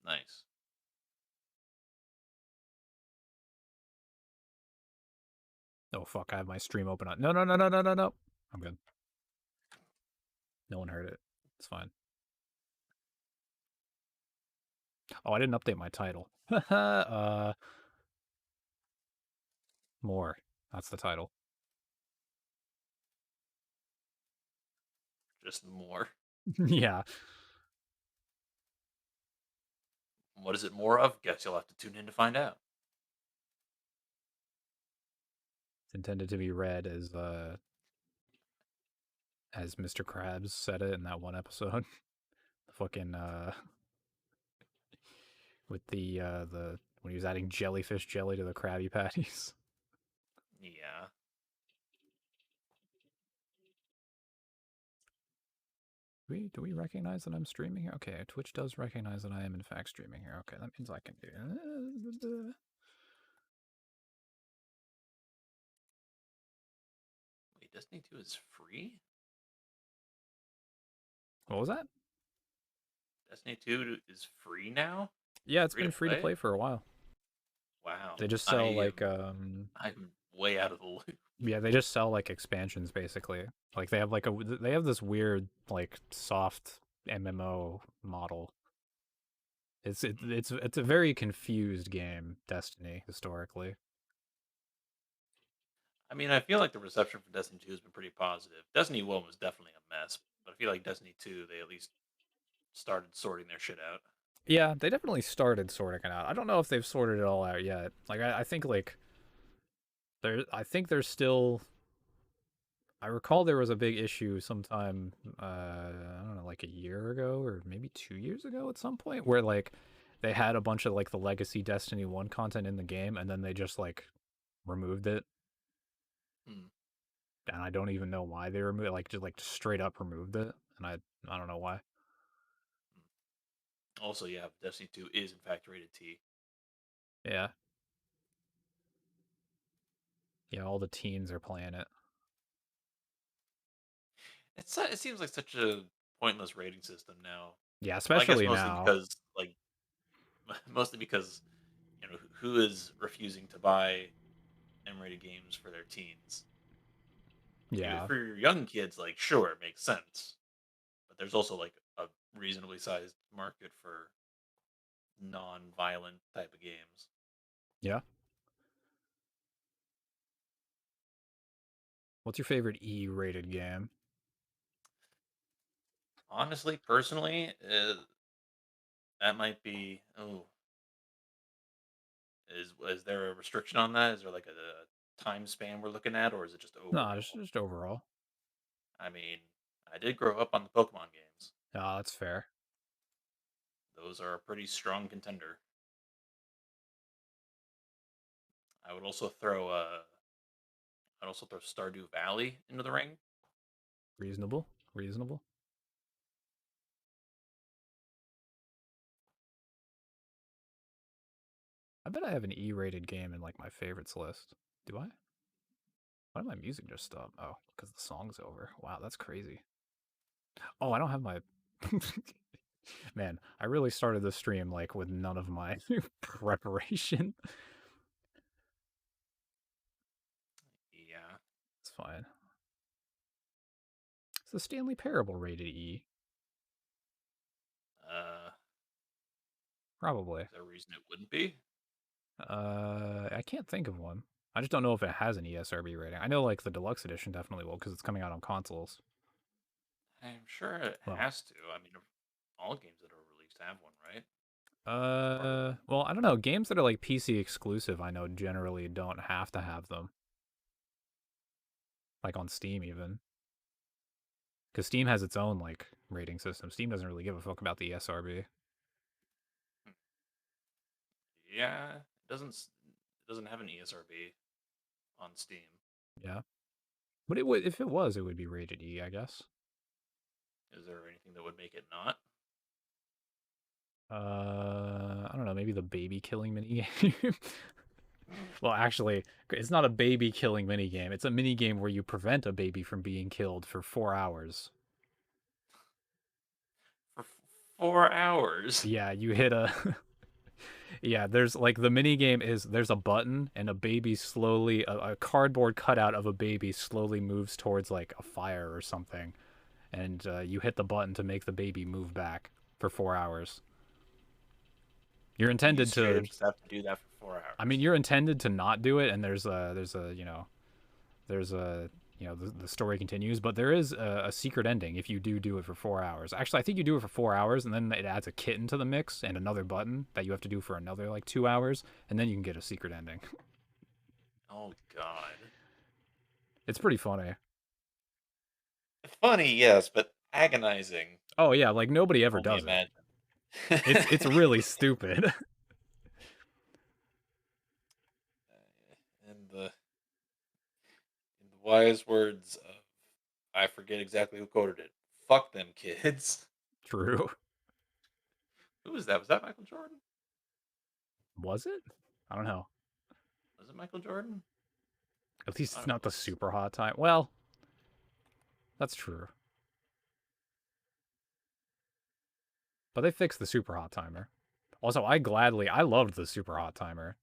Nice. Oh fuck! I have my stream open on. No, no, no, no, no, no, no. I'm good. No one heard it. It's fine. Oh, I didn't update my title. More. That's the title. Just more. Yeah. What is it more of? Guess you'll have to tune in to find out. It's intended to be read as Mr. Krabs said it in that one episode. Fucking with the when he was adding jellyfish jelly to the Krabby Patties. Yeah. Do we recognize that I'm streaming here? Okay, Twitch does recognize that I am in fact streaming here. Okay, that means I can do. Wait, Destiny 2 is free? What was that? Destiny 2 is free now? Yeah, it's Free to been free to play? play for a while. Wow. They just I sell like am I'm way out of the loop. yeah, they just sell like expansions basically. Like they have this weird like soft MMO model. It's a very confused game, Destiny, historically. I mean, I feel like the reception for Destiny 2 has been pretty positive. Destiny 1 was definitely a mess, but I feel like Destiny 2, they at least started sorting their shit out. Yeah, they definitely started sorting it out. I don't know if they've sorted it all out yet. Like I think like I think there's still I recall there was a big issue sometime I don't know, like a year ago or maybe 2 years ago at some point where like they had a bunch of like the legacy Destiny 1 content in the game and then they just like removed it. Hmm. And I don't even know why they removed it, like just straight up removed it. And I don't know why. Also, yeah, Destiny 2 is in fact rated T. Yeah. Yeah, all the teens are playing it. It seems like such a pointless rating system now. Yeah, Well, I guess especially mostly now. because like mostly because who is refusing to buy M-rated games for their teens? Yeah. For your young kids, like sure, it makes sense, but there's also like a reasonably sized market for non-violent type of games. Yeah. What's your favorite E-rated game? Honestly, personally, that might be. Oh, is there a restriction on that? Is there like a time span we're looking at, or is it just No, overall? just overall. I mean, I did grow up on the Pokemon games. Oh, that's fair. Those are a pretty strong contender. I would also throw Stardew Valley into the ring. Reasonable. Reasonable. I bet I have an E-rated game in like my favorites list. Do I? Why did my music just stop? Oh, because the song's over. Wow, that's crazy. Oh, I don't have my Man, I really started the stream like with none of my preparation. Yeah. It's fine. It's the Stanley Parable rated E. Uh, Probably. is there a reason it wouldn't be? I can't think of one. I just don't know if it has an ESRB rating. I know like the deluxe edition definitely will because it's coming out on consoles. I'm sure it Well, has to. I mean, all games that are released have one, right? well, I don't know. Games that are like PC exclusive, I know generally don't have to have them. Like on Steam even. Because Steam has its own like rating system. Steam doesn't really give a fuck about the ESRB. Hmm. Yeah, it doesn't have an ESRB on Steam. Yeah. But it would if it was, it would be rated E, I guess. Is there anything that would make it not? I don't know, maybe the baby killing minigame. Well, actually, it's not a baby killing minigame. It's a minigame where you prevent a baby from being killed for 4 hours. For 4 hours. Yeah, you hit a yeah, there's like the mini game is there's a button and a baby slowly a cardboard cutout of a baby slowly moves towards like a fire or something, and you hit the button to make the baby move back for 4 hours. You're You intended straight up to, just have to do that for four I mean, hours. you're intended to not do it, and there's a the story continues, but there is a secret ending if you do it for 4 hours. Actually, I think you do it for 4 hours, and then it adds a kitten to the mix and another button that you have to do for another like 2 hours, and then you can get a secret ending. Oh God. It's pretty funny. Funny, yes, but agonizing. Oh yeah, like nobody I can ever only does it. imagine. It's really stupid. in the in the wise words of I forget exactly who quoted it. Fuck them kids. True. Who was that? Was that Michael Jordan? Was it? I don't know. Was it Michael Jordan? At I least it's thought it not the was. super hot time. Well, that's true. But they fixed the super hot timer. Also, I loved the super hot timer.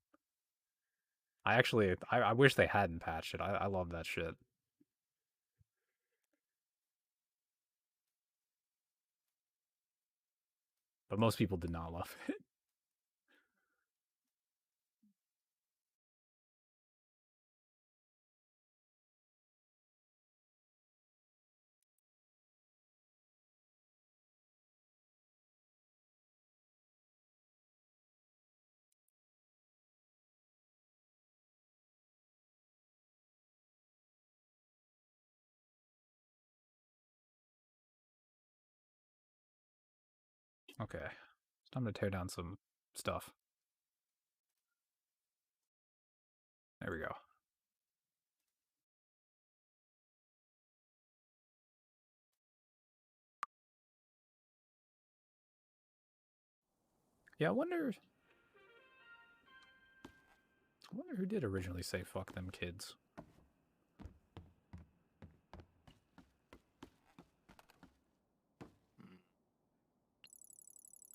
I wish they hadn't patched it. I love that shit. But most people did not love it. Okay. It's time to tear down some stuff. There we go. Yeah, I wonder who did originally say fuck them kids. Hmm.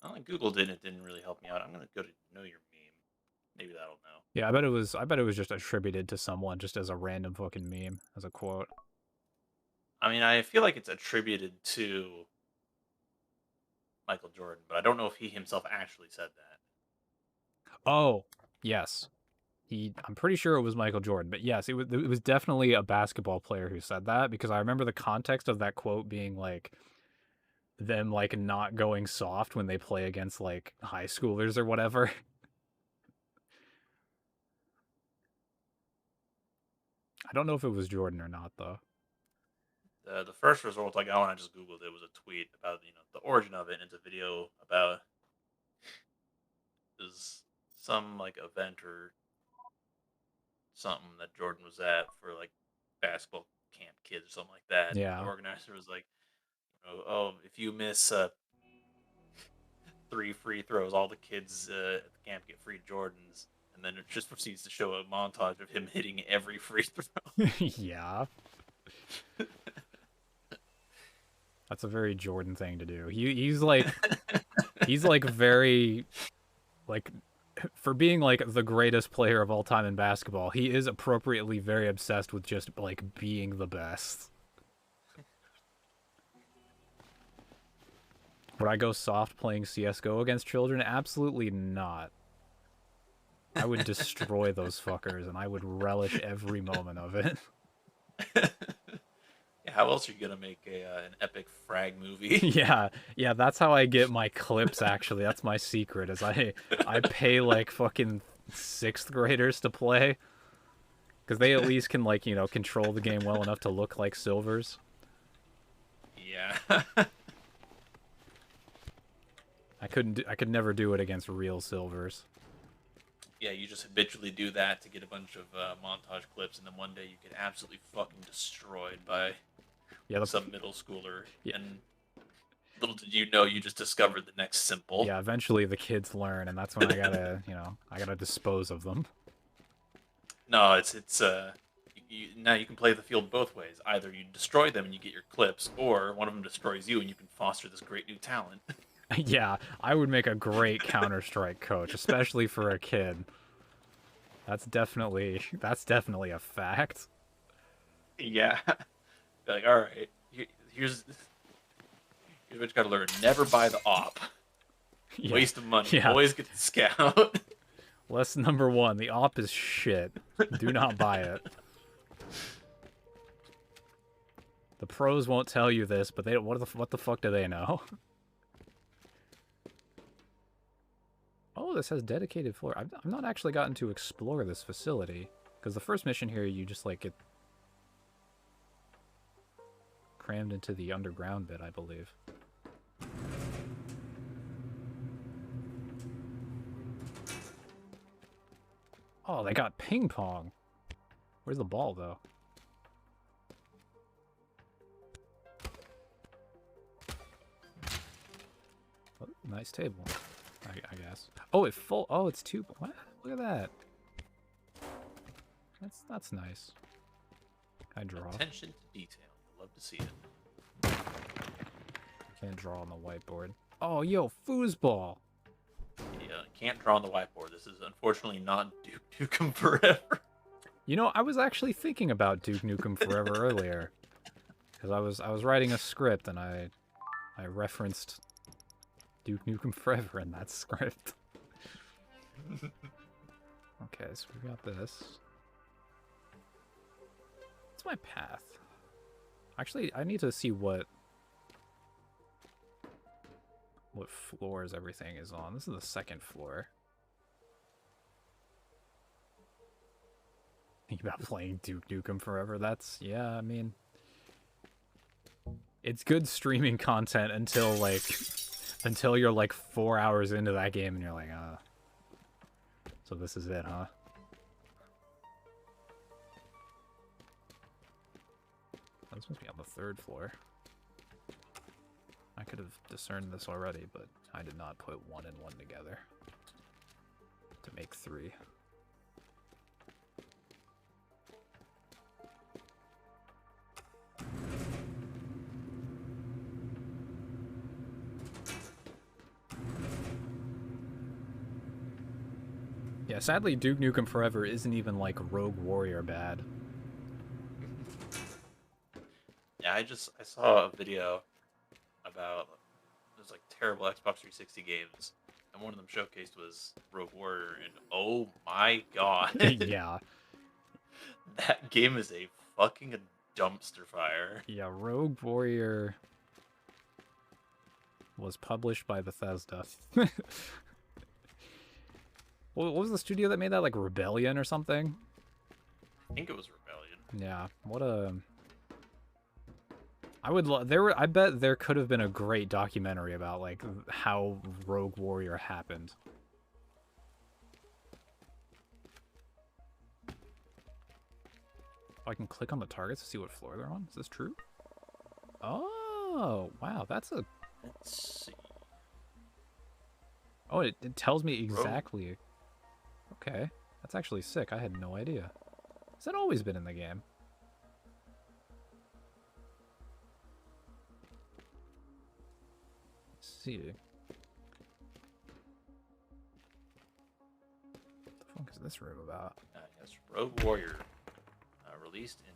Well, Google didn't. It didn't really help me out. I'm gonna go to know your meme. Maybe that'll know. Yeah, I bet it was just attributed to someone just as a random fucking meme, as a quote. I mean, I feel like it's attributed to Michael Jordan, but I don't know if he himself actually said that. Oh, yes. I'm pretty sure it was Michael Jordan, but yes, it was definitely a basketball player who said that because I remember the context of that quote being like them like not going soft when they play against like high schoolers or whatever. I don't know if it was Jordan or not though. The first result I got when I just googled it was a tweet about the origin of it, and it's a video about is some like event or something that Jordan was at for like basketball camp kids or something like that. And the Yeah. organizer was like, oh, if you miss three free throws, all the kids at the camp get free Jordans. And then it just proceeds to show a montage of him hitting every free throw. Yeah. That's a very Jordan thing to do. He's like very like for being like the greatest player of all time in basketball, he is appropriately very obsessed with just like being the best. Would I go soft playing CS:GO against children? Absolutely not. I would destroy those fuckers and I would relish every moment of it. Yeah, how else are you gonna make an epic frag movie? Yeah, yeah, that's how I get my clips actually. That's my secret is I pay like fucking 6th graders to play cuz they at least can like, control the game well enough to look like silvers. Yeah. I could never do it against real silvers. Yeah, you just habitually do that to get a bunch of montage clips, and then one day you get absolutely fucking destroyed by Yeah, some middle schooler. yeah, And little did you know, you just discovered the next simple. yeah, eventually the kids learn and that's when I got to, I got to dispose of them. No, now you can play the field both ways. Either you destroy them and you get your clips, or one of them destroys you and you can foster this great new talent. Yeah, I would make a great Counter-Strike coach, especially for a kid. That's definitely a fact. Yeah. Be like, all right, here's what you got to learn: never buy the op. Yeah, Waste of money. yeah. Always get the scout. Lesson number one: the op is shit. Do not buy it. The pros won't tell you this, but they what the fuck do they know? Oh, this has dedicated floor. I've not actually gotten to explore this facility because the first mission here you just like get crammed into the underground bit, I believe. Oh, they got ping pong. Where's the ball though? Oh, nice table, I guess. Oh, it full. Oh, it's two. What? Look at that. That's nice. I draw. Attention to detail. Love to see it. Can't draw on the whiteboard. Oh, yo, foosball. Yeah, can't draw on the whiteboard. This is unfortunately not Duke Nukem Forever. You know, I was actually thinking about Duke Nukem Forever earlier, because I was writing a script and I referenced Duke Nukem Forever in that script. Okay, so we got this. What's my path? Actually, I need to see what floors everything is on. This is the second floor. Think about playing Duke Nukem Forever. That's, yeah, I mean, it's good streaming content until until you're like 4 hours into that game and you're like, so this is it, huh? This must be on the third floor. I could have discerned this already, but I did not put one and one together to make three. Yeah, sadly, Duke Nukem Forever isn't even like Rogue Warrior bad. Yeah, I saw a video about those like terrible Xbox 360 games, and one of them showcased was Rogue Warrior, and oh my god, Yeah. that game is a fucking dumpster fire. Yeah, Rogue Warrior was published by Bethesda. What was the studio that made that? Like Rebellion or something? I think it was Rebellion. Yeah, what a... I bet there could have been a great documentary about like how Rogue Warrior happened. Oh, I can click on the targets to see what floor they're on. Is this true? Oh, wow, that's a... Let's see. Oh, it tells me exactly. Okay, that's actually sick. I had no idea. Has that always been in the game? Let's see. What the fuck is this room about? Yes, Rogue Warrior, released in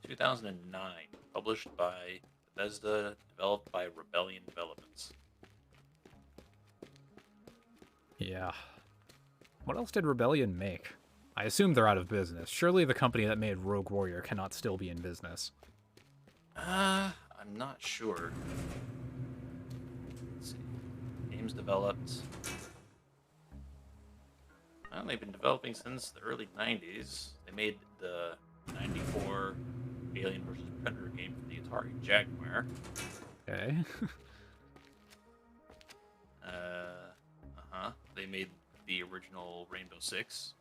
2009, published by Bethesda, developed by Rebellion Developments. Yeah. What else did Rebellion make? I assume they're out of business. Surely the company that made Rogue Warrior cannot still be in business. I'm not sure. Let's see. Games developed. Well, they've been developing since the early 90s. They made the 94 Alien vs. Predator game for the Atari Jaguar. Okay. They made the original Rainbow Six.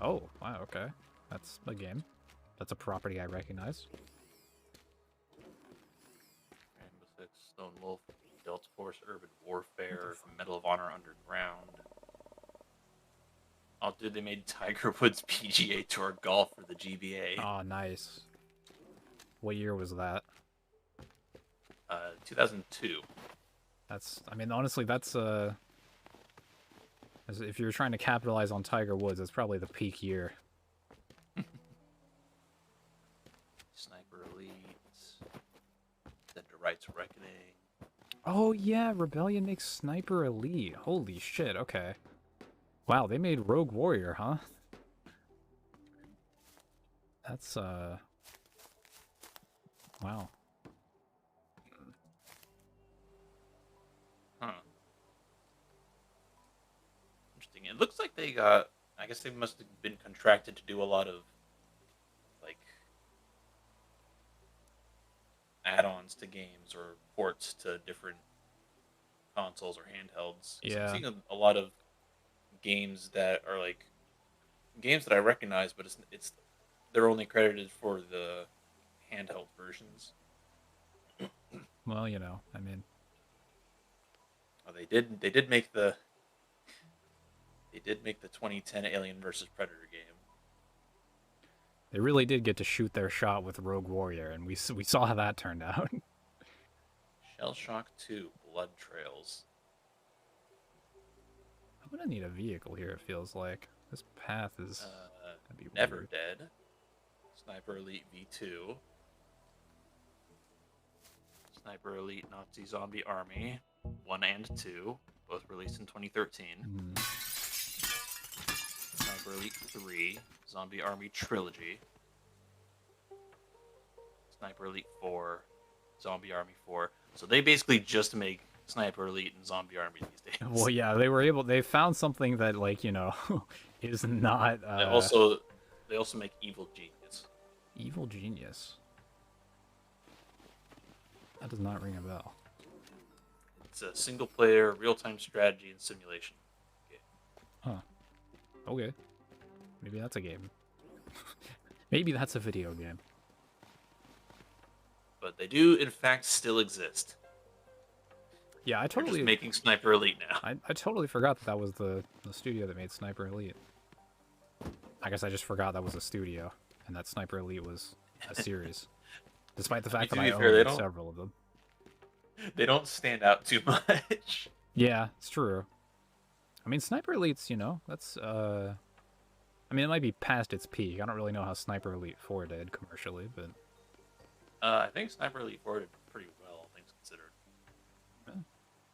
Oh, wow, okay. That's a game. That's a property I recognize. Rainbow Six, Stone Wolf, Delta Force, Urban Warfare, Medal of Honor Underground. Oh, dude, they made Tiger Woods PGA Tour Golf for the GBA. Oh, nice. What year was that? 2002. I mean, honestly, that's if you're trying to capitalize on Tiger Woods, it's probably the peak year. Sniper Elite. Then to Right's Reckoning. Oh yeah, Rebellion makes Sniper Elite. Holy shit, okay. Wow, they made Rogue Warrior, huh? That's, wow. Huh. Interesting. It looks like they got... I guess they must have been contracted to do a lot of, like, add-ons to games or ports to different consoles or handhelds. Yeah. I'm seeing a lot of games that are, like, games that I recognize, but they're only credited for the handheld versions. Well, you know, I mean... Oh, they did make the 2010 Alien vs Predator game. They really did get to shoot their shot with Rogue Warrior, and we saw how that turned out. Shell Shock 2 Blood Trails. I'm gonna need a vehicle here, it feels like. This path is... gonna be Never weird. Dead. Sniper Elite V2. Sniper Elite Nazi Zombie Army 1 and 2, both released in 2013. Sniper Elite 3, Zombie Army Trilogy. Sniper Elite 4, Zombie Army 4. So they basically just make Sniper Elite and Zombie Army these days. Well, yeah, they found something that, like, you know, is not... They also make Evil Genius. Evil Genius? That does not ring a bell. It's a single-player, real-time strategy and simulation game. Huh. Okay. Maybe that's a game. Maybe that's a video game. But they do, in fact, still exist. Yeah, They're just making Sniper Elite now. I totally forgot that was the studio that made Sniper Elite. I guess I just forgot that was a studio, and that Sniper Elite was a series. Despite the fact that I own several of them. They don't stand out too much. Yeah, it's true. I mean, Sniper Elite's, you know, that's, I mean, it might be past its peak. I don't really know how Sniper Elite 4 did commercially, but... I think Sniper Elite 4 did pretty well, things considered. Yeah,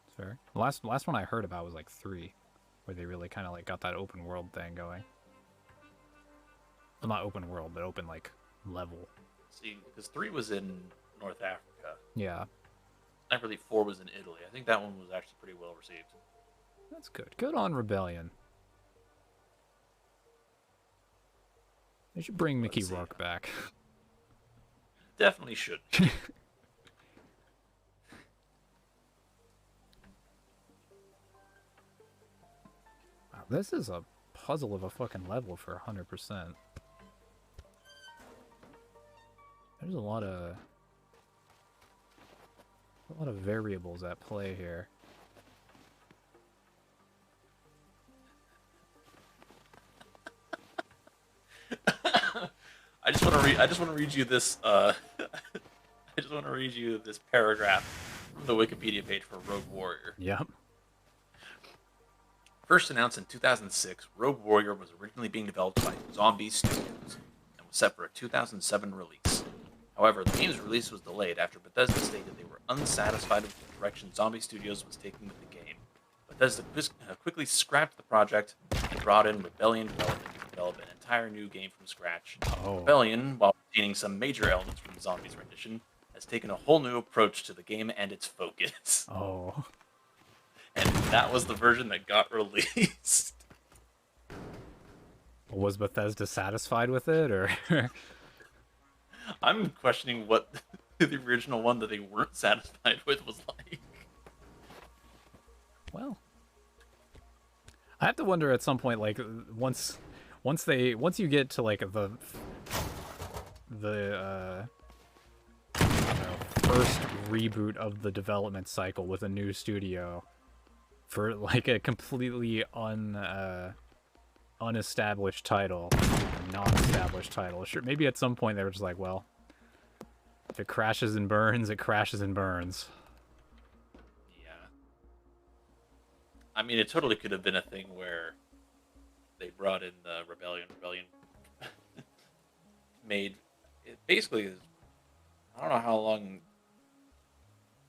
it's fair. The last one I heard about was, like, 3, where they really kind of, like, got that open world thing going. Well, not open world, but open, like, level. See, because 3 was in North Africa. Yeah. Sniper Elite 4 was in Italy. I think that one was actually pretty well received. That's good. Good on Rebellion. They should bring Mickey Rourke back. Definitely should. Wow, this is a puzzle of a fucking level for 100%. There's a lot of variables at play here. I just want to read you this. I just want to read you this paragraph from the Wikipedia page for Rogue Warrior. Yep. First announced in 2006, Rogue Warrior was originally being developed by Zombie Studios and was set for a 2007 release. However, the game's release was delayed after Bethesda stated they were unsatisfied with the direction Zombie Studios was taking with the game. Bethesda quickly scrapped the project and brought in Rebellion Development to develop an entire new game from scratch. Oh. Rebellion, while retaining some major elements from the Zombies rendition, has taken a whole new approach to the game and its focus. Oh. And that was the version that got released. Was Bethesda satisfied with it, or? I'm questioning what the original one that they weren't satisfied with was like. Well, I have to wonder at some point, like once you get to like the I don't know, first reboot of the development cycle with a new studio for like a completely unestablished title, a non-established title. Sure, maybe at some point they were just like, well, if it crashes and burns, it crashes and burns. Yeah. I mean, it totally could have been a thing where they brought in the Rebellion. Rebellion made it basically. I don't know how long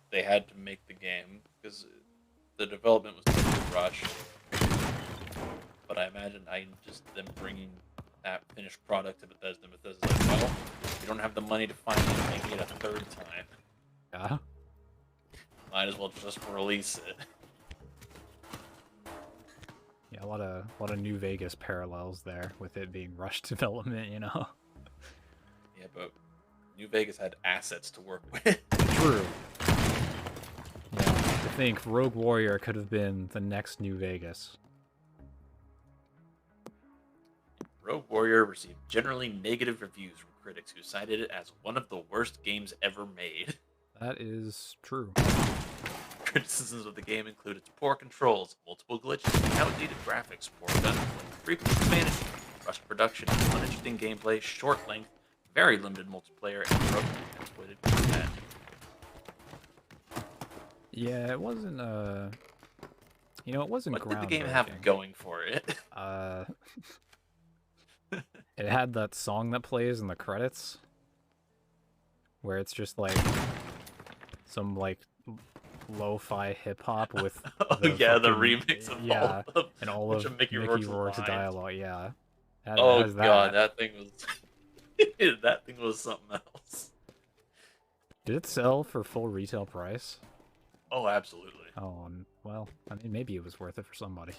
they had to make the game because the development was totally rushed. But I imagine just them bringing that finished product to Bethesda. Bethesda's like, well, we don't have the money to finally make it a third time. Yeah. Might as well just release it. Yeah, a lot of New Vegas parallels there with it being rushed development, you know. Yeah, but New Vegas had assets to work with. True. Yeah, I think Rogue Warrior could have been the next New Vegas. Rogue Warrior received generally negative reviews from critics who cited it as one of the worst games ever made. That is true. Criticisms of the game include its poor controls, multiple glitches, outdated graphics, poor gunplay, frequent management, rushed production, uninteresting gameplay, short length, very limited multiplayer, and broken exploited combat. Yeah, it wasn't you know, it wasn't What did the groundbreaking. game have going for it? It had that song that plays in the credits where it's just like some like lo-fi hip-hop with Oh the yeah, the fucking- remix of yeah, all of and all of Mickey Rourke's lines. dialogue, yeah. Oh has god, that thing was that thing was something else. Did it sell for full retail price? Oh, absolutely. Oh, well, I mean, maybe it was worth it for somebody.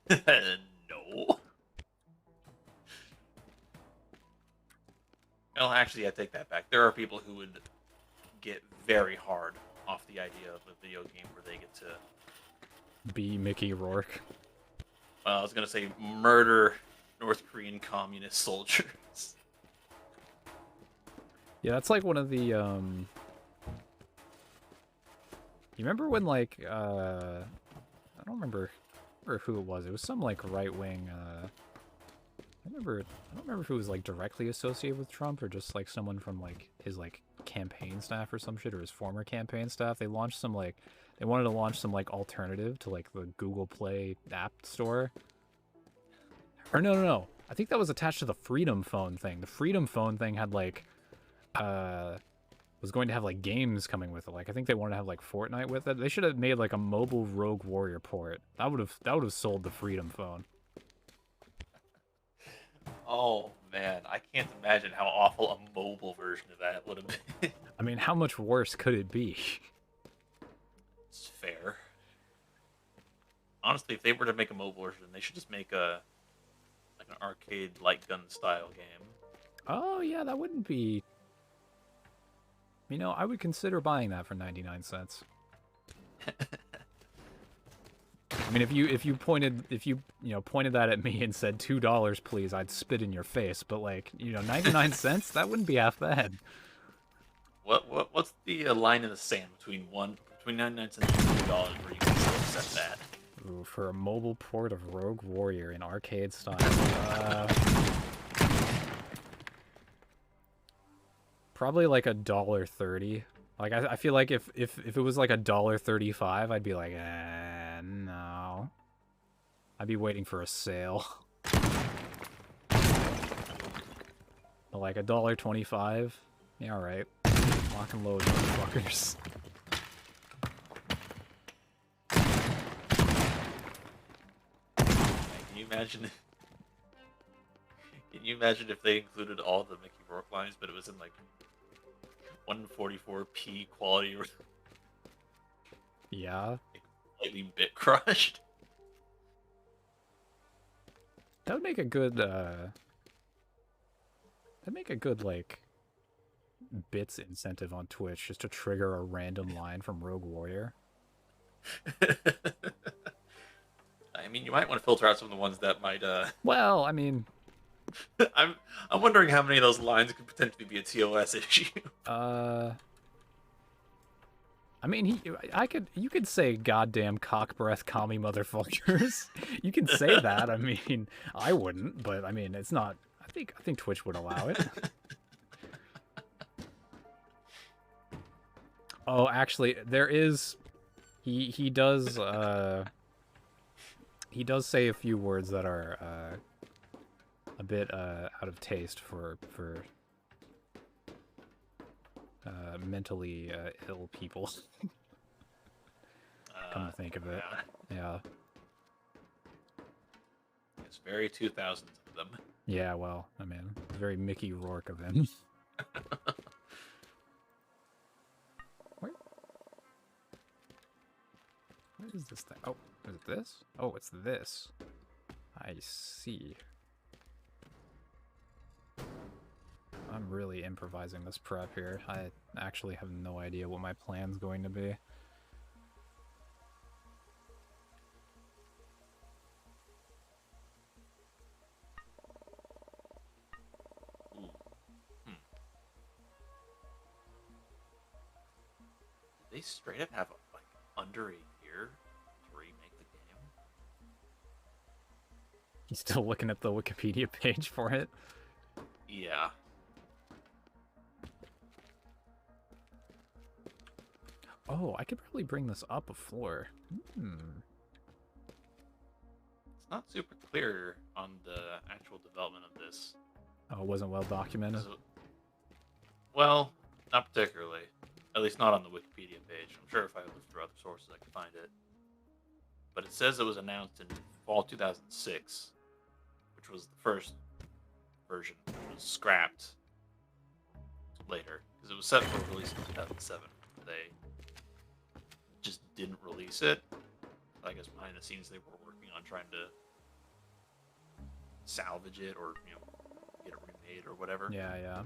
No. Well, actually, I take that back. There are people who would get very hard off the idea of a video game where they get to... Be Mickey Rourke. Well, I was going to say murder North Korean communist soldiers. Yeah, that's like one of the, You remember when, like, I don't remember who it was. It was some, like, right-wing, I don't remember if it was, like, directly associated with Trump or just, like, someone from, like, his, like, campaign staff or some shit, or his former campaign staff. They launched some, like, they wanted to launch some, like, alternative to, like, the Google Play app store. Or no. I think that was attached to the Freedom Phone thing. The Freedom Phone thing had, like, was going to have, like, games coming with it. Like, I think they wanted to have, like, Fortnite with it. They should have made, like, a mobile Rogue Warrior port. That would have sold the Freedom Phone. Oh, man. I can't imagine how awful a mobile version of that would have been. I mean, how much worse could it be? It's fair. Honestly, if they were to make a mobile version, they should just make an arcade light gun style game. Oh, yeah, that wouldn't be... You know, I would consider buying that for 99 cents. I mean, if you pointed that at me and said $2, please, I'd spit in your face. But like, 99 cents, that wouldn't be half bad. What's the line in the sand between 99 cents and $2 where you can still accept that? Ooh, for a mobile port of Rogue Warrior in arcade style. Probably like $1.30. Like I feel like if it was like $1.35, I'd be like, no. I'd be waiting for a sale. But like $1.25, yeah, all right. Lock and load, motherfuckers. Can you imagine? Can you imagine if they included all the Mickey Rourke lines, but it was in like 144p quality, Yeah. Slightly bit crushed? That would make a good, like, bits incentive on Twitch, just to trigger a random line from Rogue Warrior. I mean, you might want to filter out some of the ones that might, Well, I mean... I'm wondering how many of those lines could potentially be a TOS issue. I mean, you could say goddamn cock breath commie motherfuckers. You can say that. I mean, I wouldn't, but I mean, it's not. I think Twitch would allow it. Oh, actually, there is He does he does say a few words that are a bit out of taste for mentally ill people. Come to think of it, yeah. It's very 2000s of them. Yeah, well, I mean, it's very Mickey Rourke of him. Where is this thing? Oh, is it this? Oh, it's this. I see. I'm really improvising this prep here. I actually have no idea what my plan's going to be. They straight up have like under a year to remake the game. He's still looking at the Wikipedia page for it. Yeah. Oh, I could probably bring this up a floor. It's not super clear on the actual development of this. Oh, it wasn't well documented? Well, not particularly. At least not on the Wikipedia page. I'm sure if I look through other sources, I can find it. But it says it was announced in fall 2006, which was the first version. It was scrapped later because it was set for release in 2007. They just didn't release it. I guess behind the scenes they were working on trying to salvage it or get it remade or whatever. Yeah.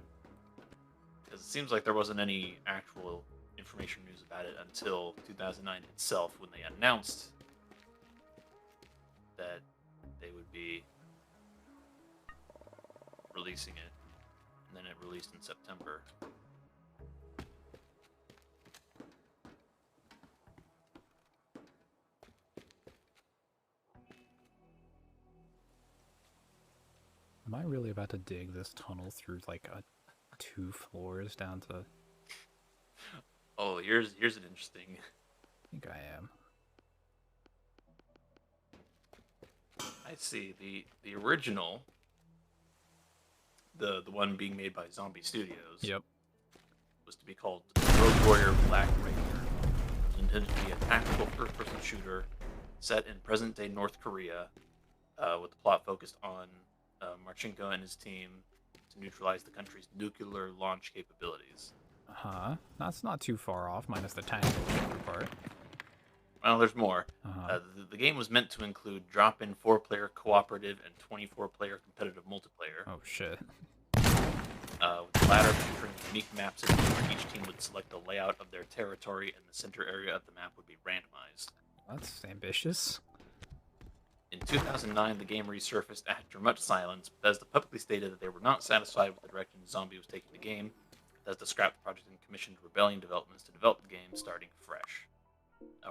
Because it seems like there wasn't any actual information news about it until 2009 itself, when they announced that they would be releasing it, and then it released in September. Am I really about to dig this tunnel through like 2 floors down to... Oh, here's an interesting... I think I am. I see. The original, the one being made by Zombie Studios, Yep, was to be called Road Warrior Black Ranger. It was intended to be a tactical first-person shooter set in present-day North Korea, with the plot focused on Marchenko and his team to neutralize the country's nuclear launch capabilities. That's not too far off, minus the tactical part. Well, there's more. The game was meant to include drop-in 4-player cooperative and 24-player competitive multiplayer. Oh shit. With the latter featuring a unique map system where each team would select the layout of their territory and the center area of the map would be randomized. That's ambitious. In 2009, the game resurfaced after much silence. Bethesda publicly stated that they were not satisfied with the direction Zombie was taking the game. Bethesda scrapped the project and commissioned Rebellion Developments to develop the game starting fresh.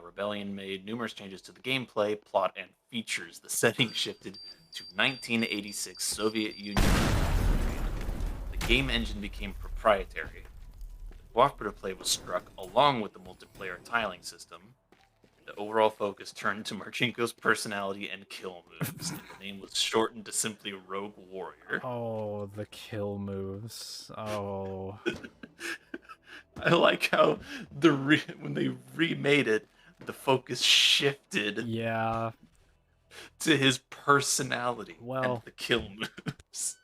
Rebellion made numerous changes to the gameplay, plot, and features. The setting shifted to 1986 Soviet Union. The game engine became proprietary. The cooperative play was struck along with the multiplayer tiling system. The overall focus turned to Marchenko's personality and kill moves, and the name was shortened to simply Rogue Warrior. Oh, the kill moves. Oh. I like how when they remade it, the focus shifted. Yeah. To his personality and the kill moves.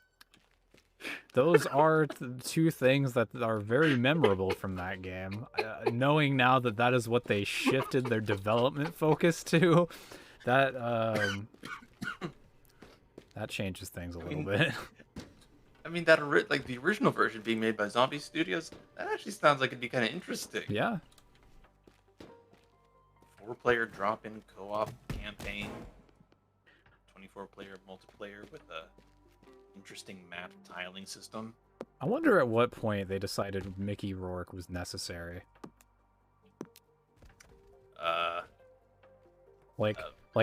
Those are two things that are very memorable from that game. Knowing now that that is what they shifted their development focus to, that that changes things a little bit. I mean, that like the original version being made by Zombie Studios, that actually sounds like it'd be kind of interesting. Yeah. 4-player drop-in co-op campaign, 24-player multiplayer with a interesting map tiling system. I wonder at what point they decided Mickey Rourke was necessary. Like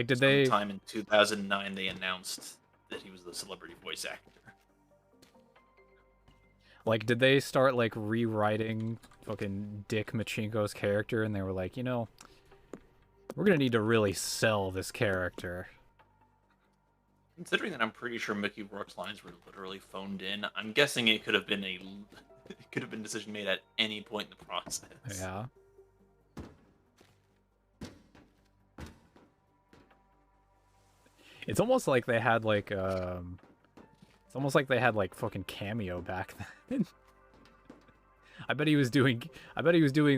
did they... Sometime in 2009, they announced that he was the celebrity voice actor. Like, did they start, like, rewriting fucking Dick Machinko's character, and they were like, We're gonna need to really sell this character. Considering that I'm pretty sure Mickey Rourke's lines were literally phoned in, I'm guessing it could have been it could have been a decision made at any point in the process. Yeah. It's almost like they had like it's almost like they had like fucking Cameo back then. I bet he was doing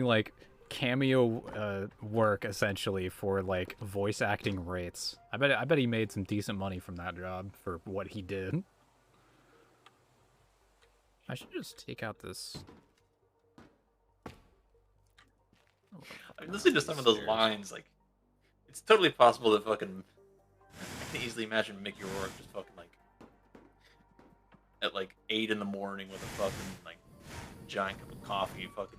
like cameo work essentially for like voice acting rates. I bet he made some decent money from that job for what he did. I should just take out this. I mean, listening to some of those lines, like, it's totally possible that fucking I can easily imagine Mickey Rourke just fucking like at like 8 in the morning with a fucking like giant cup of coffee, fucking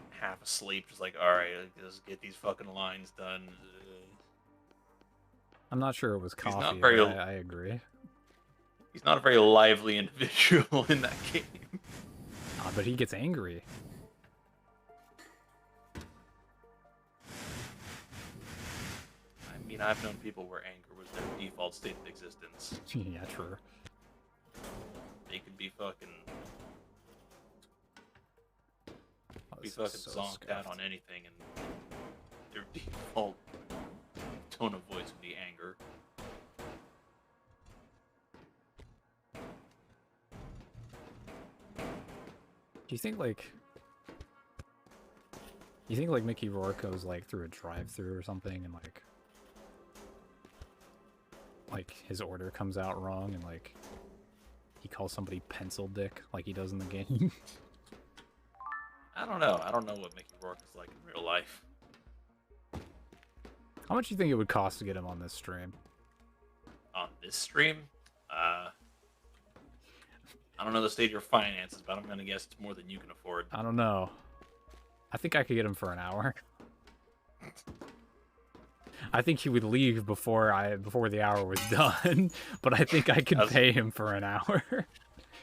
half asleep, just like, all right, let's get these fucking lines done. I'm not sure it was coffee. Not very, I agree. He's not a very lively individual in that game. But he gets angry. I mean, I've known people where anger was their default state of existence. Yeah, true. They could be fucking So zonked out on anything, and their default tone of voice would be anger. Do you think like Mickey Rourke goes like through a drive-through or something, and like his order comes out wrong, and like he calls somebody pencil dick like he does in the game? I don't know. I don't know what Mickey Rourke is like in real life. How much do you think it would cost to get him on this stream? On this stream? I don't know the state of your finances, but I'm gonna guess it's more than you can afford. I don't know. I think I could get him for an hour. I think he would leave before the hour was done, but I think I could pay him for an hour.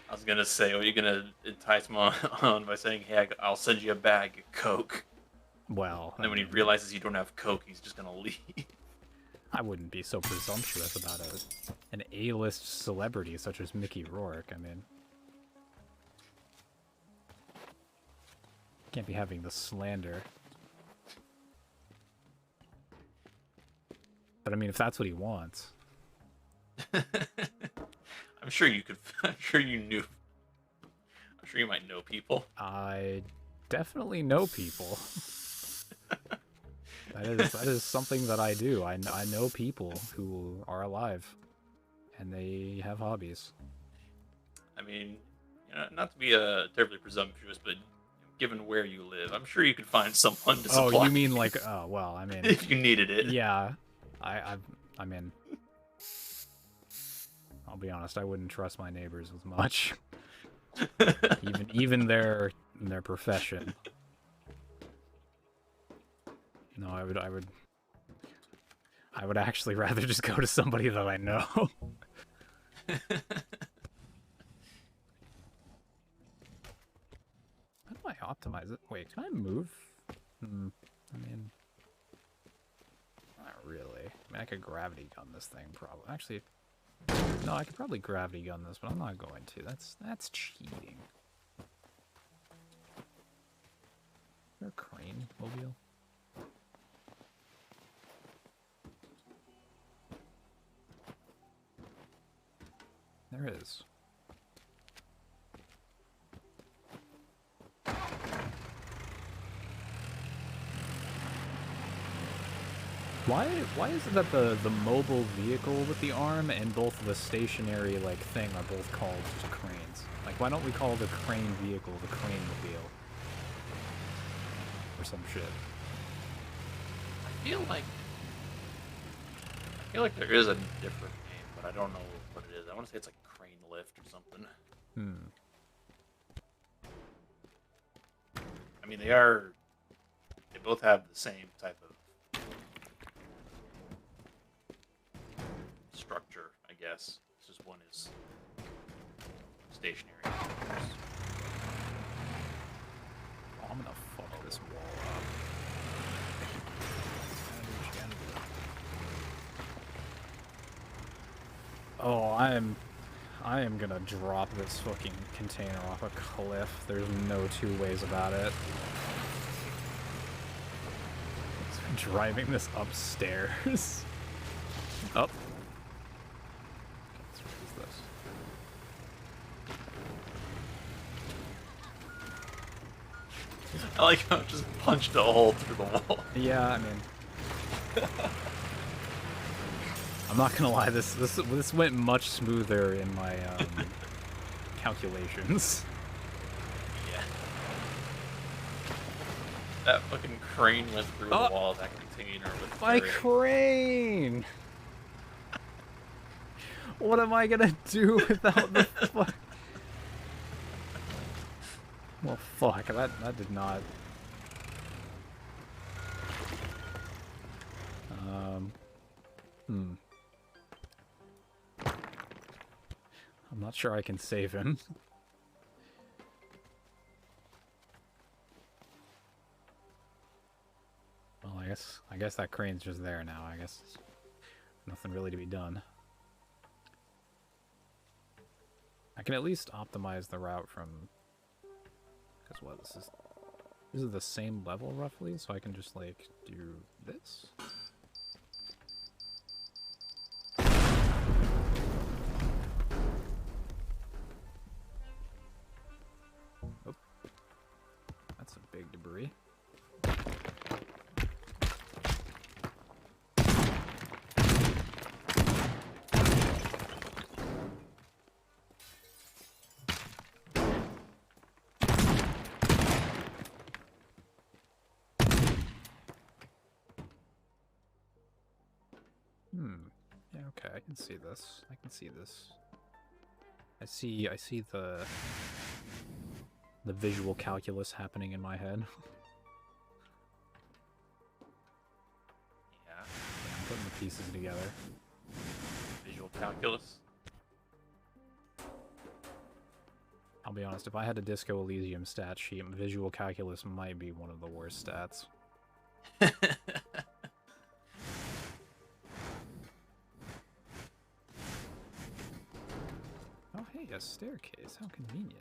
I was gonna say, are you gonna entice him on by saying, "Hey, I'll send you a bag of Coke"? Well, and then when he realizes you don't have Coke, he's just gonna leave. I wouldn't be so presumptuous about an A-list celebrity such as Mickey Rourke. I mean, can't be having the slander. But I mean, if that's what he wants. I'm sure you could. I'm sure you knew. I'm sure you might know people. I definitely know people. That is something that I do. I know people who are alive, and they have hobbies. I mean, you know, not to be terribly presumptuous, but given where you live, I'm sure you could find someone to supply. Oh, you mean like? Oh, well, I mean, if you needed it. Yeah, I mean, I'll be honest. I wouldn't trust my neighbors as much, even their profession. No, I would actually rather just go to somebody that I know. How do I optimize it? Wait, can I move? I mean, not really. I mean, I could gravity gun this thing, probably. Actually, no, I could probably gravity gun this, but I'm not going to. That's cheating. Is there a crane mobile? There is. Why is it that the mobile vehicle with the arm and both the stationary like thing are both called just cranes? Like, why don't we call the crane vehicle the crane mobile or some shit? I feel like there is a different name, but I don't know what it is. I want to say it's like crane lift or something. I mean, they both have the same type of structure, I guess. It's just one is stationary. Oh, I'm gonna fuck this wall up. Oh, I am gonna drop this fucking container off a cliff. There's no two ways about it. Driving this upstairs. Up. Okay, what is this? I like how it just punched a hole through the wall. Yeah, I mean, I'm not gonna lie. This went much smoother in my calculations. Yeah. That fucking crane went through the wall of that container with My crane! What am I gonna do without the fuck? Well, fuck, that did not... I'm not sure I can save him. Well, I guess that crane's just there now. I guess nothing really to be done. I can at least optimize the route from... Because what, this is the same level roughly, so I can just like do this. Oh, that's a big debris. Yeah, okay, I can see this. I can see this. I see the visual calculus happening in my head. Yeah. I'm putting the pieces together. Visual calculus. I'll be honest, if I had a Disco Elysium stat sheet, visual calculus might be one of the worst stats. Oh, hey, a staircase. How convenient.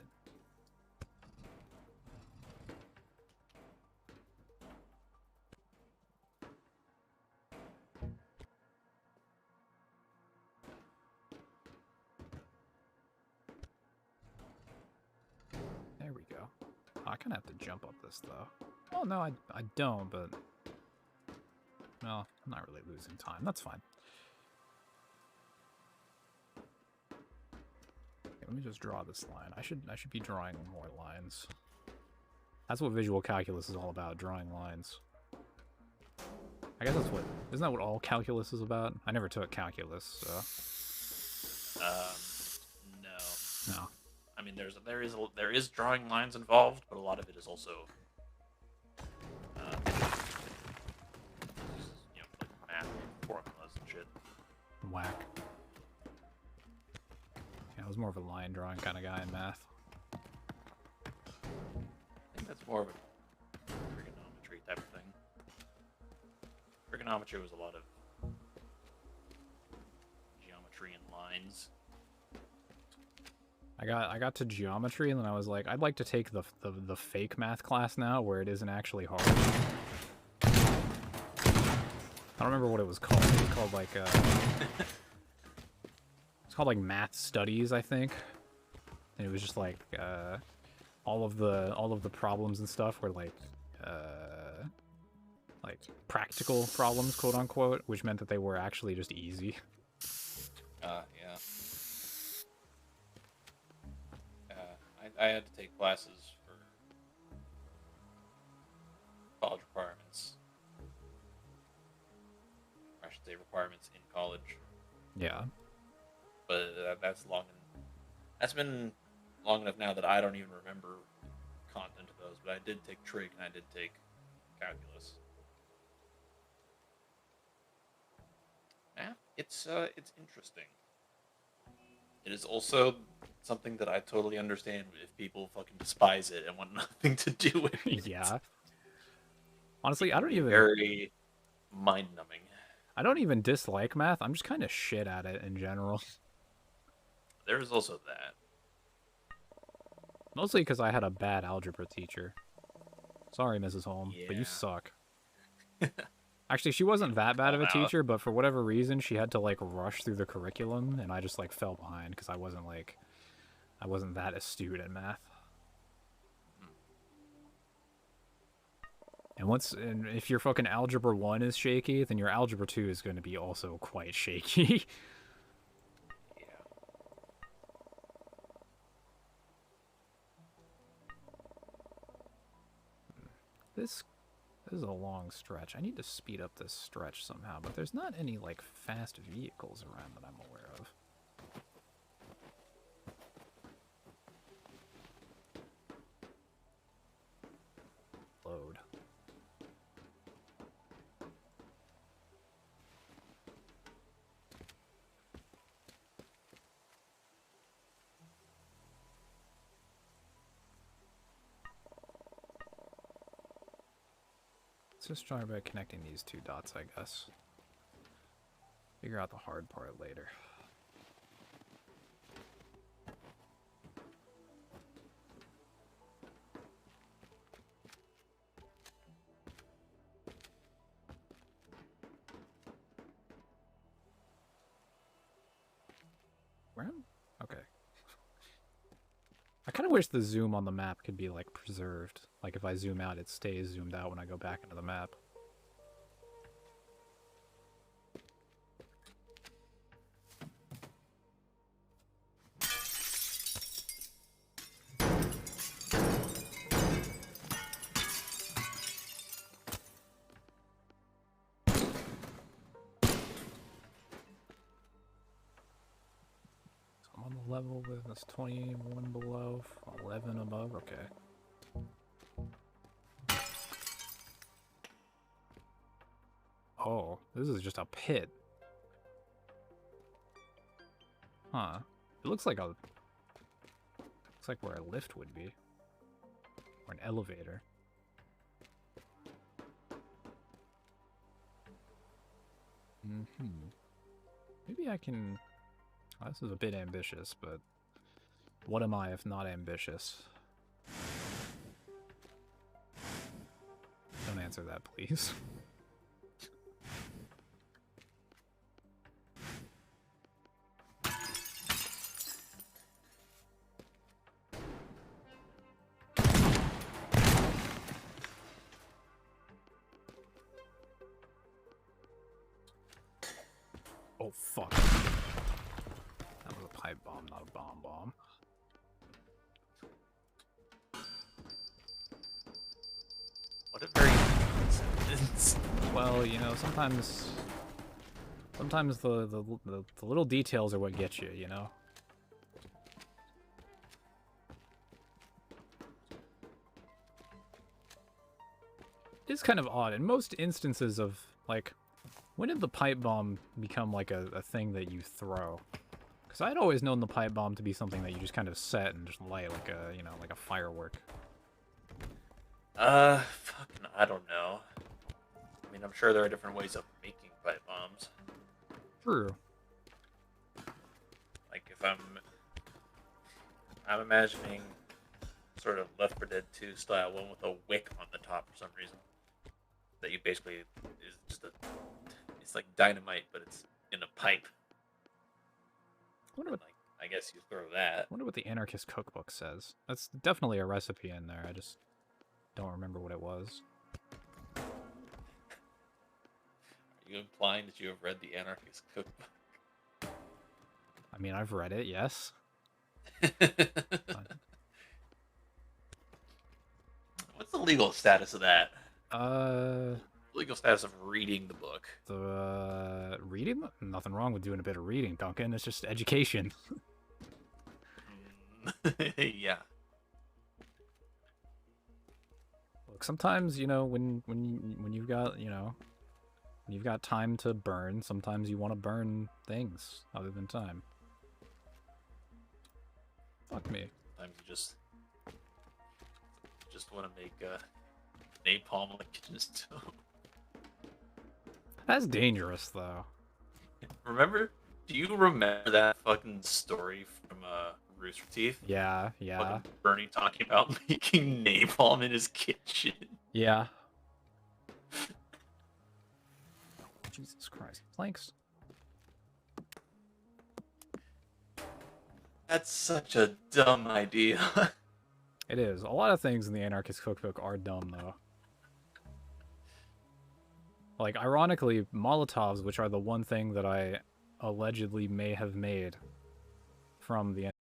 There we go. Oh, I kind of have to jump up this, though. Oh, no, I don't, but... No, I'm not really losing time. That's fine. Okay, let me just draw this line. I should be drawing more lines. That's what visual calculus is all about, drawing lines. I guess that's what... Isn't that what all calculus is about? I never took calculus, so... No. No. I mean, there is drawing lines involved, but a lot of it is also, like math formulas and shit. Whack. Yeah, I was more of a line drawing kind of guy in math. I think that's more of a trigonometry type of thing. Trigonometry was a lot of geometry and lines. I got to geometry, and then I was like, I'd like to take the fake math class now, where it isn't actually hard. I don't remember what it was called. It was called like it's called like Math Studies, I think. And it was just like all of the problems and stuff were like practical problems, quote unquote, which meant that they were actually just easy. Yeah. I had to take classes for college requirements. Or I should say requirements in college. Yeah. But that's been long enough now that I don't even remember content of those. But I did take trig and I did take calculus. Yeah, it's interesting. It is also something that I totally understand if people fucking despise it and want nothing to do with it. Yeah. Honestly, I don't even... Very mind-numbing. I don't even dislike math. I'm just kind of shit at it in general. there's also that. Mostly because I had a bad algebra teacher. Sorry, Mrs. Holm, but you Yeah. suck. Actually, she wasn't that bad of a Out. teacher, but for whatever reason, she had to, like, rush through the curriculum, and I just, like, fell behind because I wasn't that astute at math. And if your fucking Algebra 1 is shaky, then your Algebra 2 is going to be also quite shaky. Yeah. This is a long stretch. I need to speed up this stretch somehow, but there's not any, like, fast vehicles around that I'm aware of. Load. Let's just try by connecting these two dots, I guess. Figure out the hard part later. Where am I? Okay. I kind of wish the zoom on the map could be, like, preserved. Like, if I zoom out, it stays zoomed out when I go back into the map. I'm on the level with this 21 below, 11 above, okay. Oh, this is just a pit. Huh. It looks like where a lift would be. Or an elevator. Maybe I can... Oh, this is a bit ambitious, but... What am I if not ambitious? Don't answer that, please. Oh, fuck. That was a pipe bomb, not a bomb. What a very sentence. Well, you know, sometimes the little details are what get you, you know? It is kind of odd. In most instances of, like, when did the pipe bomb become, like, a thing that you throw? Because I'd always known the pipe bomb to be something that you just kind of set and just light like a, you know, like a firework. Fucking, I don't know. I mean, I'm sure there are different ways of making pipe bombs. True. Like, if I'm imagining sort of Left 4 Dead 2 style one with a wick on the top for some reason. That you basically is just it's like dynamite, but it's in a pipe. What, Like, I guess you throw that. I wonder what the Anarchist Cookbook says. That's definitely a recipe in there. I just don't remember what it was. Are you implying that you have read the Anarchist Cookbook? I mean, I've read it, yes. What's the legal status of that? Uh, Legal status of reading the book. the reading? Nothing wrong with doing a bit of reading, Duncan. It's just education. Yeah. Look, sometimes, you know, when you've got, you know, when you've got time to burn, sometimes you want to burn things other than time. Fuck me. Sometimes you just want to make napalm on the kitchen stove. That's dangerous, though. Remember? Do you remember that fucking story from Rooster Teeth? Yeah, yeah, Fucking Bernie talking about making napalm in his kitchen. yeah. Jesus Christ. Planks. That's such a dumb idea. It is. A lot of things in the Anarchist Cookbook are dumb, though. Like, ironically, Molotovs, which are the one thing that I allegedly may have made from the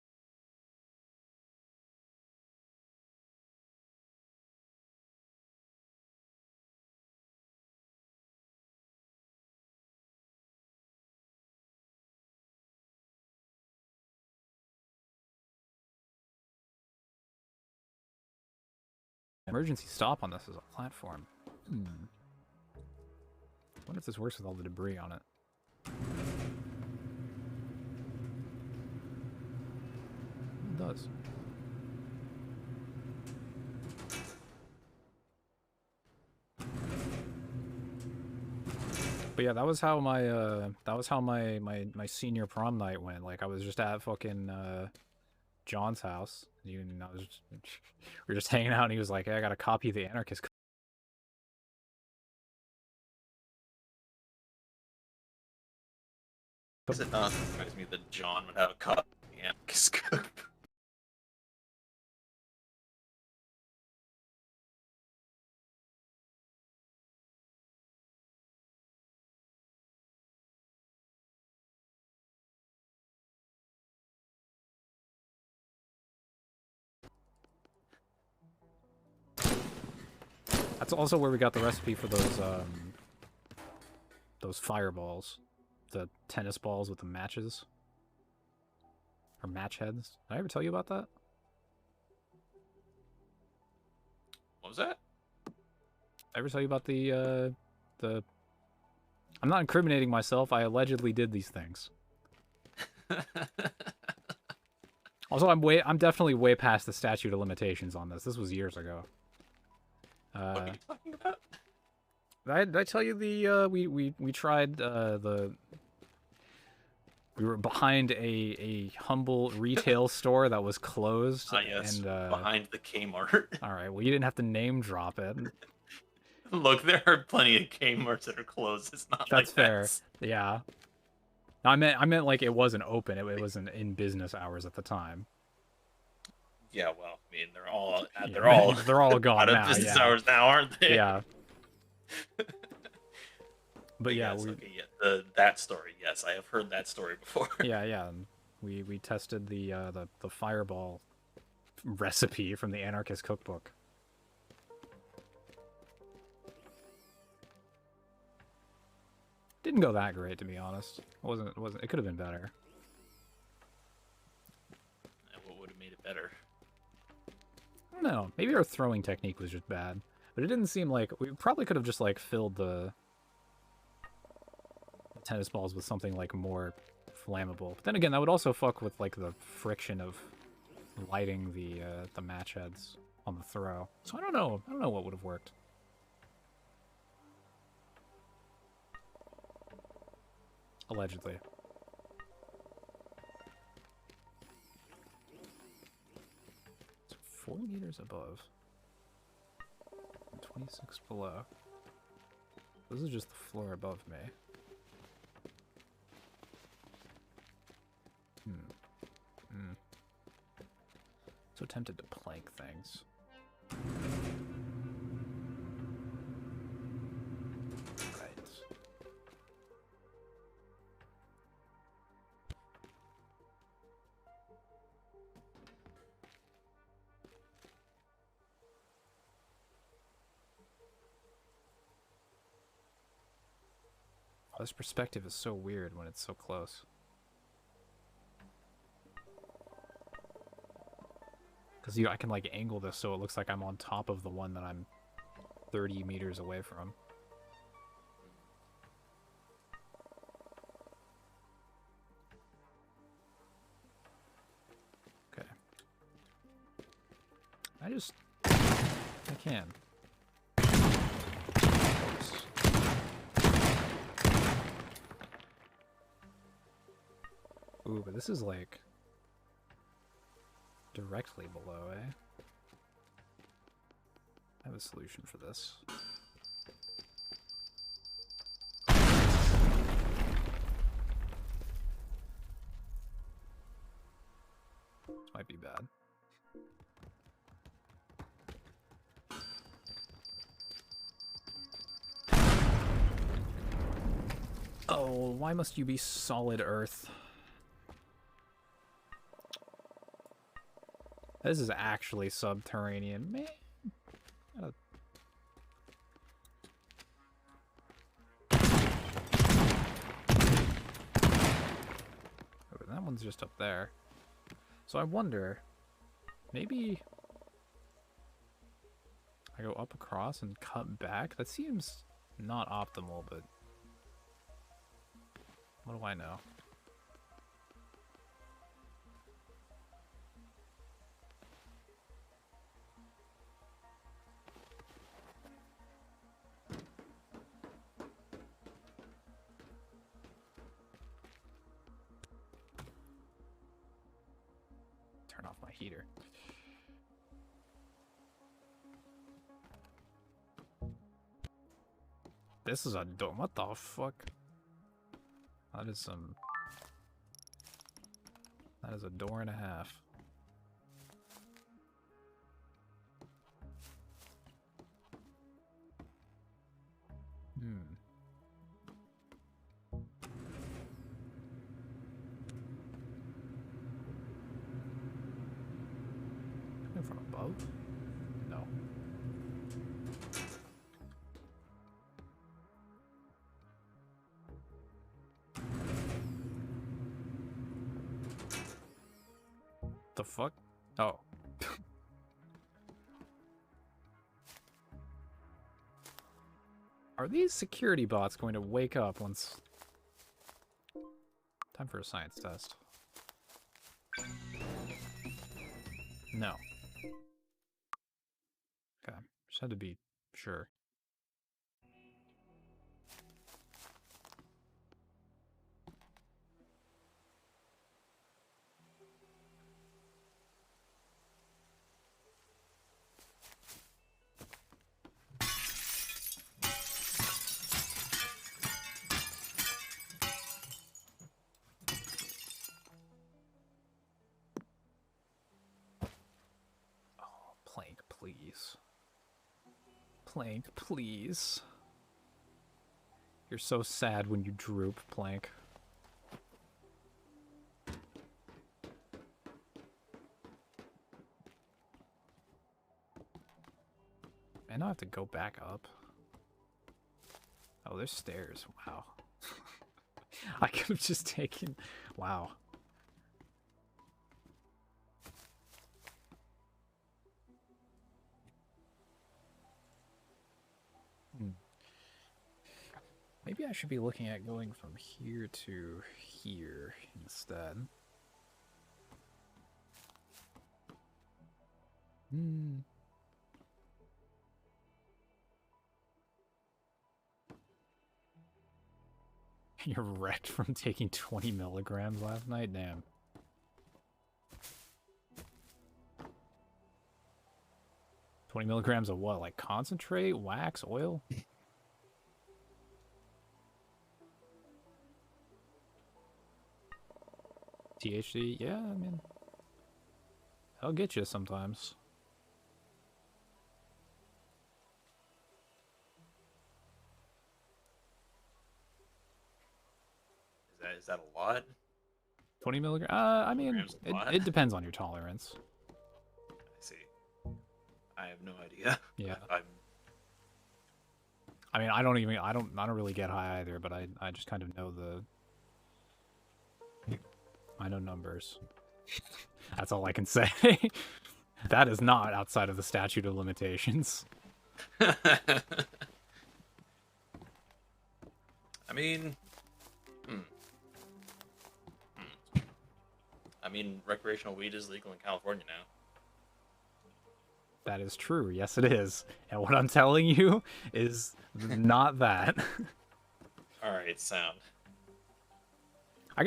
emergency stop on this as a platform. I wonder if this works with all the debris on it. It does. But yeah, that was how my senior prom night went. Like, I was just at fucking John's house. I was just, we were just hanging out, and he was like, "Hey, I got a copy of the Anarchist." Does it not surprise me that John would have a copy of the Anarchist Cookbook? That's also where we got the recipe for those fireballs, the tennis balls with the matches, or match heads. Did I ever tell you about that? What was that? Did I ever tell you about the? I'm not incriminating myself. I allegedly did these things. Also, I'm definitely way past the statute of limitations on this. This was years ago. What are you talking about? Did I tell you the we tried we were behind a humble retail store that was closed. Yes, and behind the Kmart. all right, well, you didn't have to name drop it. Look, there are plenty of Kmarts that are closed. It's not That's like fair. Yeah. No, I meant like it wasn't open. It wasn't in business hours at the time. Yeah, well, I mean, they're all they're all gone out of now. business Yeah. hours now, aren't they? Yeah. But yeah, yes, okay, yeah, that story. Yes, I have heard that story before. yeah. We tested the fireball recipe from the Anarchist Cookbook. Didn't go that great, to be honest. It could have been better. And what would have made it better? I don't know. Maybe our throwing technique was just bad. But it didn't seem like... We probably could have just, like, filled the tennis balls with something, like, more flammable. But then again, that would also fuck with, like, the friction of lighting the match heads on the throw. So I don't know. I don't know what would have worked. Allegedly. So 4 meters above. And 26 below. This is just the floor above me. So tempted to plank things. Right. Oh, this perspective is so weird when it's so close. Because I can, like, angle this so it looks like I'm on top of the one that I'm 30 meters away from. Okay. I can. Ooh, but this is like directly below, eh? I have a solution for this. This might be bad. Oh, why must you be solid earth? This is actually subterranean, man. Oh, that one's just up there. So I wonder, maybe I go up across and cut back? That seems not optimal, but what do I know? Turn off my heater. This is a door. What the fuck? That is some. That is a door and a half. Coming from above? No. The fuck? Oh. Are these security bots going to wake up once... Time for a science test. No. Okay, just had to be sure. Plank, please. Plank, please. You're so sad when you droop, Plank. And I have to go back up. Oh, there's stairs. Wow. I could have just taken... Wow. Maybe I should be looking at going from here to here instead. You're wrecked from taking 20 milligrams last night? Damn. $20 milligrams of what? Like concentrate, wax, oil? THC? Yeah, I mean, that'll get you sometimes. Is that a lot? 20 milligrams? I mean, it depends on your tolerance. I see. I have no idea. Yeah. I mean, I don't really get high either, but I just kind of know I know numbers. That's all I can say. That is not outside of the statute of limitations. I mean, I mean, recreational weed is legal in California now. That is true. Yes, it is. And what I'm telling you is not that. All right, sound.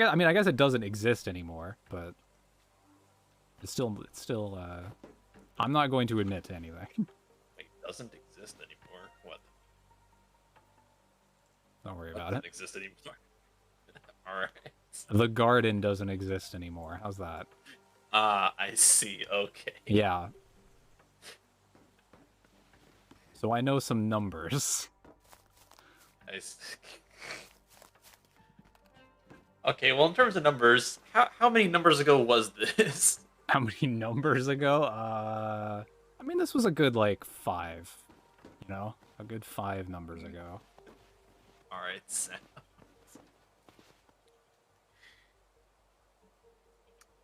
I guess it doesn't exist anymore, but it's still. I'm not going to admit to anything. It doesn't exist anymore. What? Don't worry What about it. doesn't exist anymore? All right. The garden doesn't exist anymore. How's that? Ah, I see. Okay. Yeah. So I know some numbers. Okay, well, in terms of numbers, how many numbers ago was this? How many numbers ago? I mean, this was a good, like, 5. You know? A good 5 numbers ago. Alright, Sam.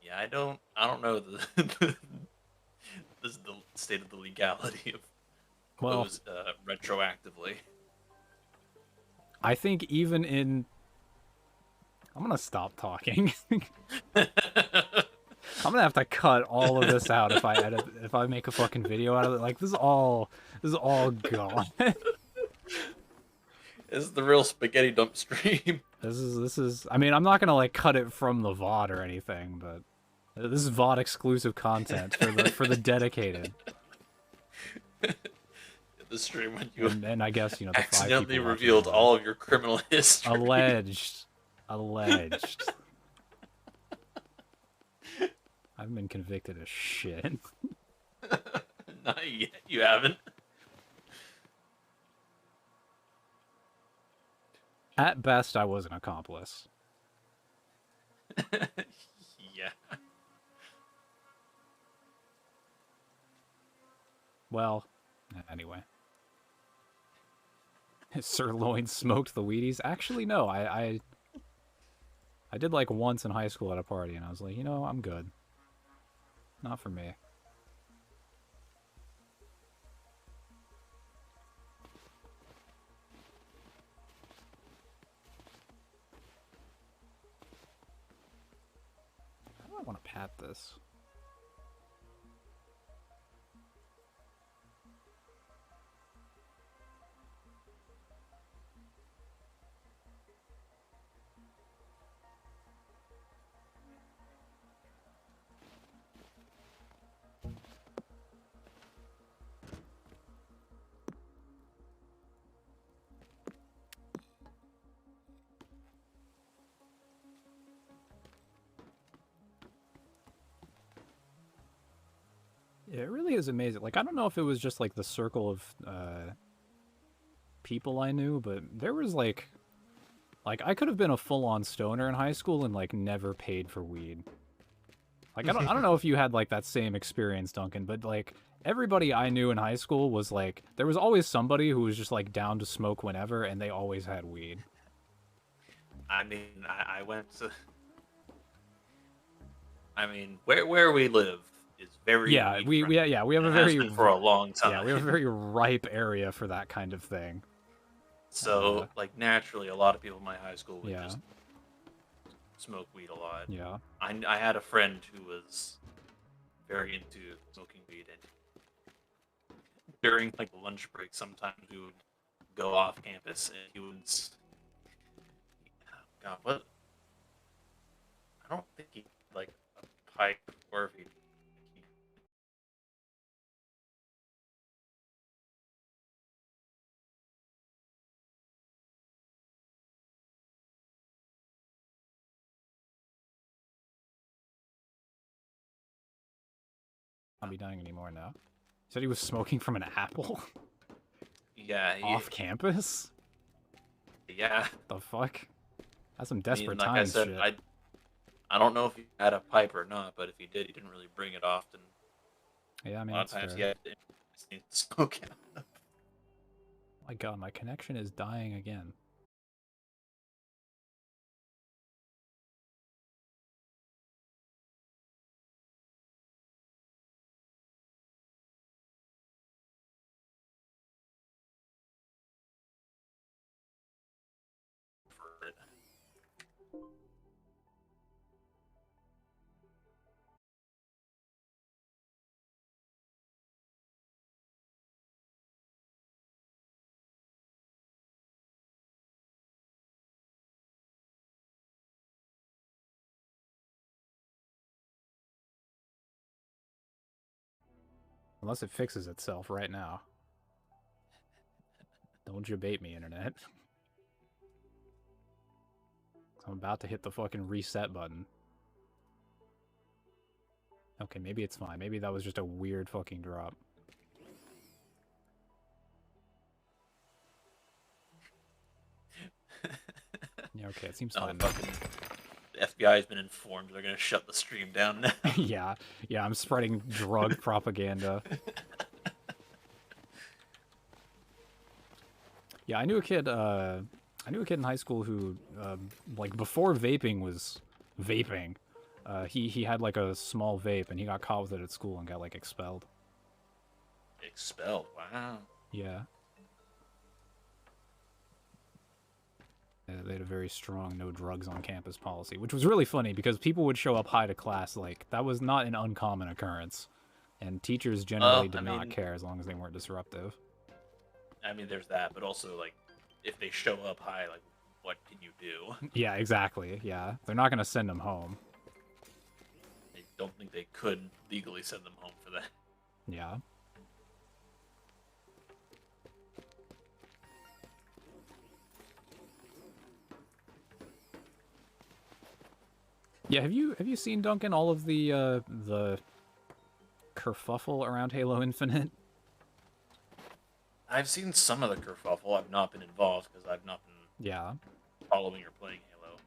Yeah, I don't know the this is the state of the legality of Well, those retroactively. I think even in... I'm gonna stop talking. I'm gonna have to cut all of this out if I make a fucking video out of it. Like, this is all gone. This is the real spaghetti dump stream. This is I mean, I'm not gonna like cut it from the VOD or anything, but this is VOD exclusive content for the dedicated. The stream when you and I guess, you know, the accidentally 5 people revealed all of your criminal history. Alleged. I've been convicted of shit. Not yet. You haven't. At best, I was an accomplice. Yeah. Well, anyway. Sirloin smoked the Wheaties? Actually, no. I did like once in high school at a party, and I was like, you know, I'm good. Not for me. How do I want to pat this? Yeah, it really is amazing. Like, I don't know if it was just, like, the circle of, people I knew, but there was, like, I could have been a full-on stoner in high school and, like, never paid for weed. Like, I don't know if you had, like, that same experience, Duncan, but, like, everybody I knew in high school was, like, there was always somebody who was just, like, down to smoke whenever, and they always had weed. I mean, I went to... I mean, where we live is very we have a very for a long time. Yeah, we have a very ripe area for that kind of thing. So like naturally, a lot of people in my high school would yeah. just smoke weed a lot. Yeah. I had a friend who was very into smoking weed, and during like the lunch break, sometimes we would go off campus, and he would. God, what? I don't think he like a pipe, or if he Not be dying anymore now. He said he was smoking from an apple? Yeah. Off campus? Yeah. The fuck? That's some desperate like times I said, shit. I don't know if he had a pipe or not, but if he did, he didn't really bring it often. Yeah, I mean, a lot of that's times fair. he had to smoke out. My god, my connection is dying again. For it. Unless it fixes itself right now. Don't you bait me, internet. I'm about to hit the fucking reset button. Okay, maybe it's fine. Maybe that was just a weird fucking drop. Yeah, okay, it seems fine. Fucking the FBI has been informed. They're gonna shut the stream down now. yeah, I'm spreading drug propaganda. Yeah, I knew a kid in high school who, like, before vaping was vaping, he had, like, a small vape, and he got caught with it at school and got, like, expelled. Expelled? Wow. Yeah. They had a very strong no drugs on campus policy, which was really funny because people would show up high to class, like, that was not an uncommon occurrence. And teachers generally did not care as long as they weren't disruptive. I mean, there's that, but also, like, if they show up high, like, what can you do? Yeah, exactly, yeah. They're not going to send them home. I don't think they could legally send them home for that. Yeah. Yeah, have you seen, Duncan, all of the kerfuffle around Halo Infinite? I've seen some of the kerfuffle. I've not been involved because I've not been following or playing Halo.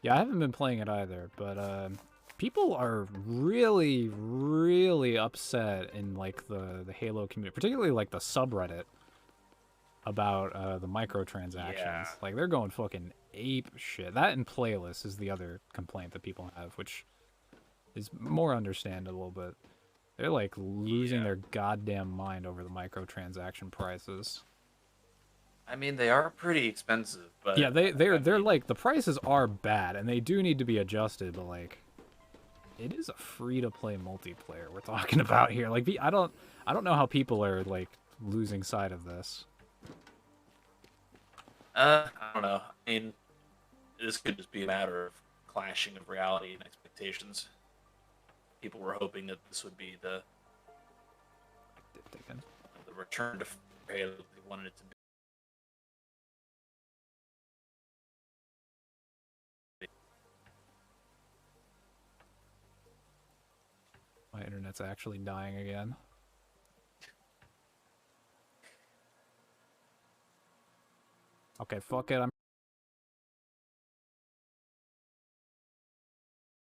Yeah, I haven't been playing it either, but people are really, really upset in, like, the Halo community, particularly, like, the subreddit about the microtransactions. Yeah. Like, they're going fucking ape shit. That and playlists is the other complaint that people have, which is more understandable, but they're, like, losing their goddamn mind over the microtransaction prices. I mean, they are pretty expensive, but... Yeah, they're like, the prices are bad, and they do need to be adjusted, but, like, it is a free-to-play multiplayer we're talking about here. Like, I don't know how people are, like, losing sight of this. I don't know. I mean, this could just be a matter of clashing of reality and expectations. People were hoping that this would be the return to Halo that they wanted it to be. My internet's actually dying again. Okay, fuck it. I'm